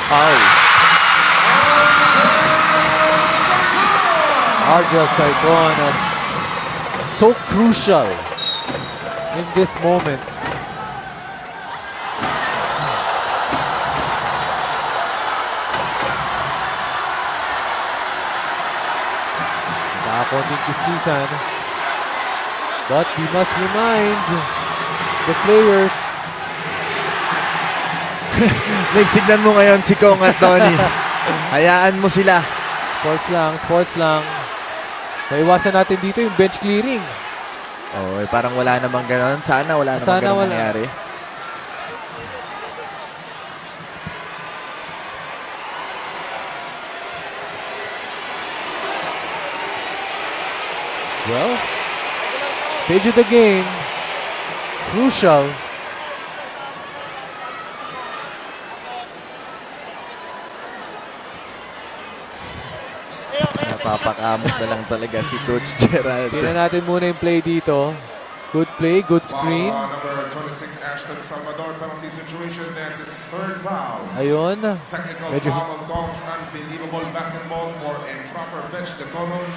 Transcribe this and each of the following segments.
Foul. Ardrel Saicon, and so crucial in these moments. Konting kismisan. But we must remind the players. Next, tignan mo ngayon si Kong at Tony. Hayaan mo sila. Sports lang, sports lang. Maiwasan natin dito yung bench clearing. Oh, parang wala namang gano'n. Sana wala namang gano'n mangyari. Well, stage of the game, crucial. Napapakamot na lang talaga si Coach Gerald. Tingnan natin muna yung play dito. Good play, good screen. Number 26, Ashton Salvador, penalty situation, that's his third foul. Ayun. Technical Medyo foul on Kong's unbelievable basketball for improper bench decorum.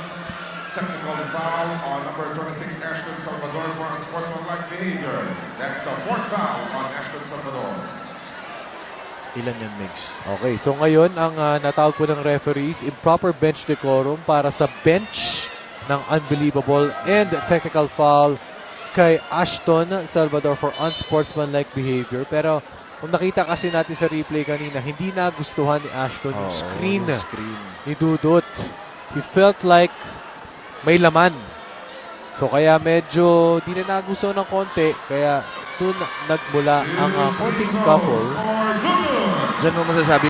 Technical foul on number 26, Ashton Salvador, for unsportsmanlike behavior. That's the fourth foul on Ashton Salvador. Ilan yun, Migs? Okay, so ngayon ang natawag po ng referees, improper bench decorum para sa bench ng unbelievable and technical foul kay Ashton Salvador for unsportsmanlike behavior. Pero kung nakita kasi natin sa replay kanina, hindi nagustuhan ni Ashton yung screen ni Dudut. He felt like may laman. So kaya medyo di na nagustuhan ng konti. Kaya doon nagmula ang konting scuffle. Diyan mo masasabi